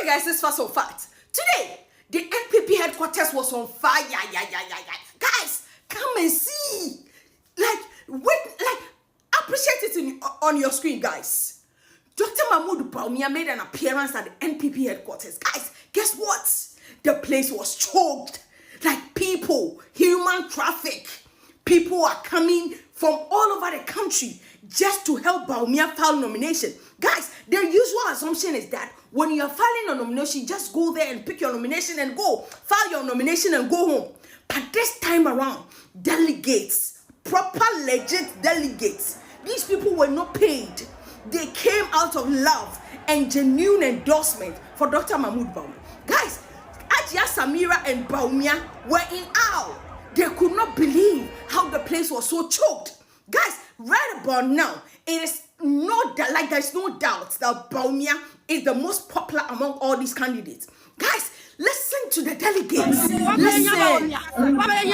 Okay, guys, this was so fact. Today, the NPP headquarters was on fire. Guys, come and see. Appreciate it on your screen, guys. Dr. Mahmoud Bawumia made an appearance at the NPP headquarters. Guys, guess what? The place was choked. Like people, human traffic. People are coming from all over the country just to help Bawumia file nomination. Guys, the usual assumption is that when you are filing a nomination, just go there and pick your nomination and go. File your nomination and go home. But this time around, delegates, proper legit delegates, these people were not paid. They came out of love and genuine endorsement for Dr. Mahmoud Bawumia. Guys, Ajia Samira and Bawumia were in awe. They could not believe how the place was so choked. Guys, right about now, it is there's no doubt that Bawumia is the most popular among all these candidates. Guys, listen to the delegates. Listen. According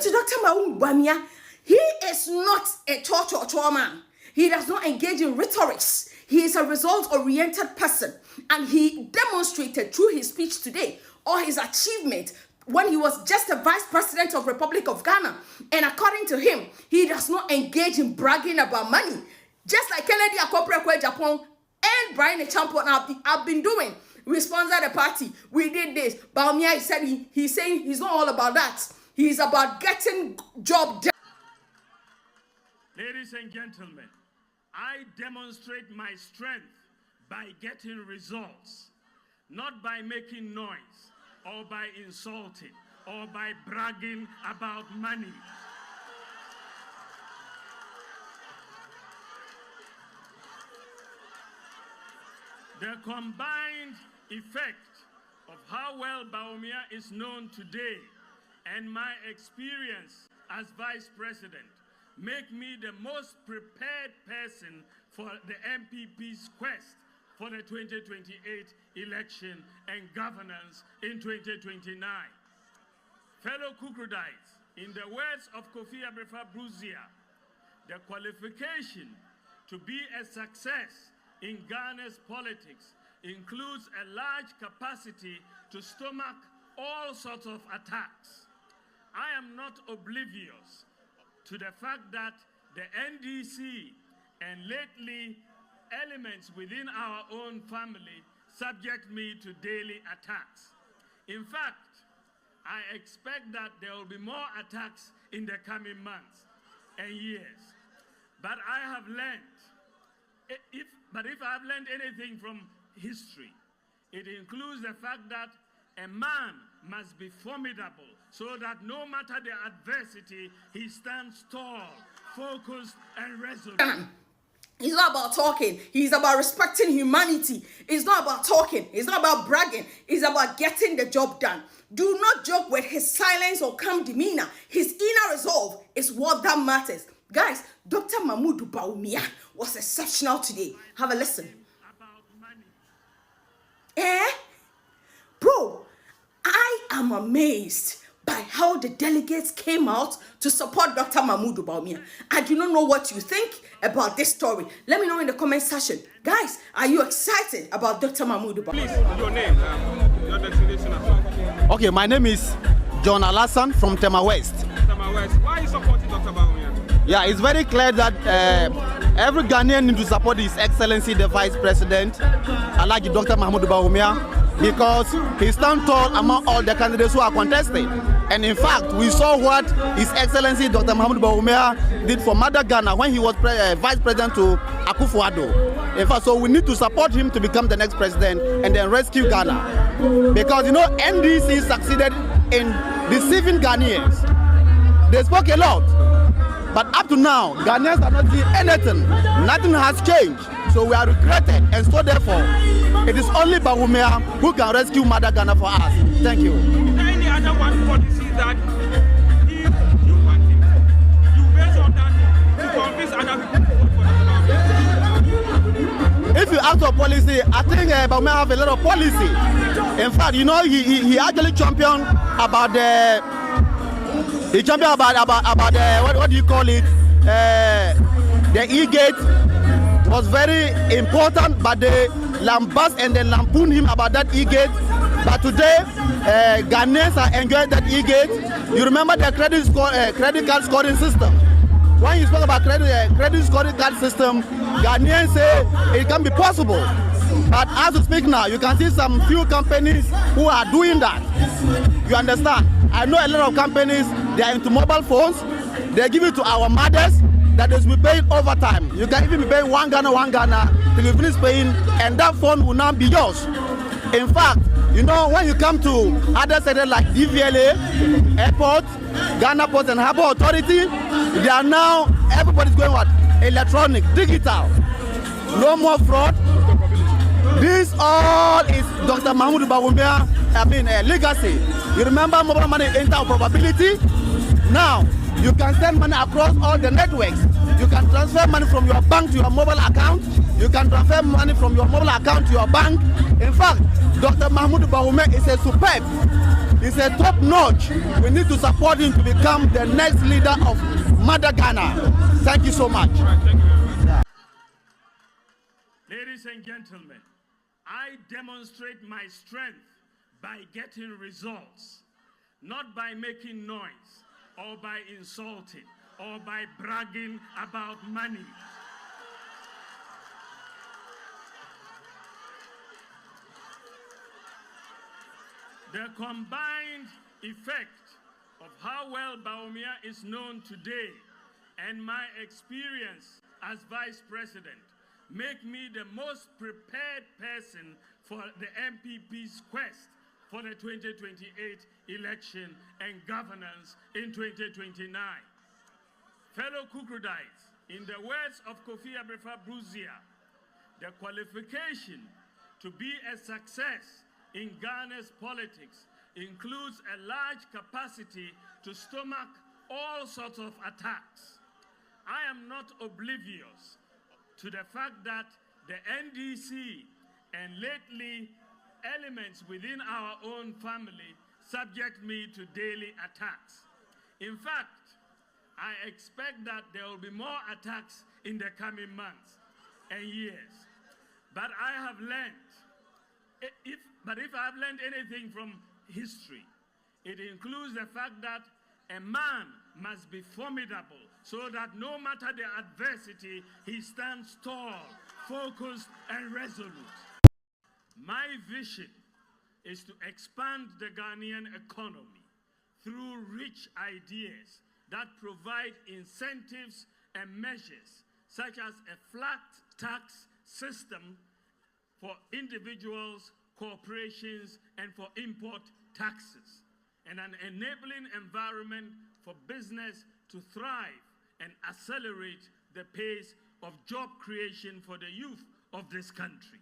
to Dr. Mahmoud Bawumia, he is not a church man. He does not engage in rhetorics. He is a result-oriented person, and he demonstrated through his speech today all his achievement when he was just a vice president of Republic of Ghana. And according to him, he does not engage in bragging about money, just like Kennedy Akoprekwe Japan and Bryan have been doing. We sponsored the party. We did this. Bawumia, he said he's saying he's not all about that. He's about getting job done. Ladies and gentlemen, I demonstrate my strength by getting results, not by making noise, or by insulting, or by bragging about money. The combined effect of how well Bawumia is known today and my experience as vice president make me the most prepared person for the MPP's quest for the 2028 election and governance in 2029. Fellow Kukrudites, in the words of Kofi Abrefa-Bruzia, the qualification to be a success in Ghana's politics includes a large capacity to stomach all sorts of attacks. I am not oblivious to the fact that the NDC and lately elements within our own family subject me to daily attacks. In fact, I expect that there will be more attacks in the coming months and years. But I have learned, if I have learned anything from history, it includes the fact that a man must be formidable so that no matter the adversity, he stands tall, focused, and resolute. It's not about talking. He's about respecting humanity. It's not about talking. It's not about bragging. It's about getting the job done. Do not joke with his silence or calm demeanor. His inner resolve is what that matters. Guys, Dr. Mahmoud Bawumia was exceptional today. Have a listen. Bro, I am amazed by how the delegates came out to support Dr. Mahmoud Bawumia. I do not know what you think about this story. Let me know in the comment section. Guys, are you excited about Dr. Mahmoud Bawumia? Please, your name, your destination as well. Okay, my name is John Alassan from Tema West. Tema West. Why are you supporting Dr. Bawumia? Yeah, it's very clear that every Ghanaian needs to support His Excellency, the Vice President, Alhaji Dr. Mahmoud Bawumia, because he stands tall among all the candidates who are contesting. And in fact, we saw what His Excellency Dr. Mahmoud Bawumia did for Mother Ghana when he was Vice President to Akufo-Addo. In fact, so we need to support him to become the next president and then rescue Ghana. Because, you know, NDC succeeded in deceiving Ghanaians. They spoke a lot. But up to now, Ghanaians are not doing anything. Nothing has changed. So we are regretted. And so therefore, it is only Bawumia who can rescue Mother Ghana for us. Thank you. Any other one policy that if you want him, you based on that to convince other people to vote for. If you ask for policy, I think Bawumia have a lot of policy. In fact, you know, he actually championed about the... He championed about what do you call it? the e-gate was very important, but they lambast and then lampoon him about that e-gate. But today, Ghanaians are enjoying that e-gate. You remember the credit card scoring system? When you spoke about credit scoring card system, Ghanaians say it can be possible. But as we speak now, you can see some few companies who are doing that. You understand? I know a lot of companies, they are into mobile phones. They give it to our mothers that is be paying overtime. You can even be paying one Ghana till you finish paying, and that phone will now be yours. In fact, you know, when you come to other sectors like DVLA, airport, Ghana Post and Harbour Authority, they are now, everybody's going what? Electronic, digital. No more fraud. This all is Dr. Mahmoud Bawumia, legacy. You remember mobile money interoperability? Now, you can send money across all the networks. You can transfer money from your bank to your mobile account. You can transfer money from your mobile account to your bank. In fact, Dr. Mahmoud Bawumia is a superb. He's a top notch. We need to support him to become the next leader of Mother Ghana. Thank you so much. Ladies and gentlemen, I demonstrate my strength by getting results, not by making noise, or by insulting, or by bragging about money. The combined effect of how well Bawumia is known today and my experience as Vice President make me the most prepared person for the MPP's quest for the 2028 election and governance in 2029. Fellow Kukrudites, in the words of Kofi Abrefa-Bruzia, the qualification to be a success in Ghana's politics includes a large capacity to stomach all sorts of attacks. I am not oblivious to the fact that the NDC and lately elements within our own family subject me to daily attacks. In fact, I expect that there will be more attacks in the coming months and years. But I have learned, if I've learned anything from history, it includes the fact that a man must be formidable so that no matter the adversity, he stands tall, focused, and resolute. My vision is to expand the Ghanaian economy through rich ideas that provide incentives and measures such as a flat tax system for individuals, corporations, and for import taxes, and an enabling environment for business to thrive and accelerate the pace of job creation for the youth of this country.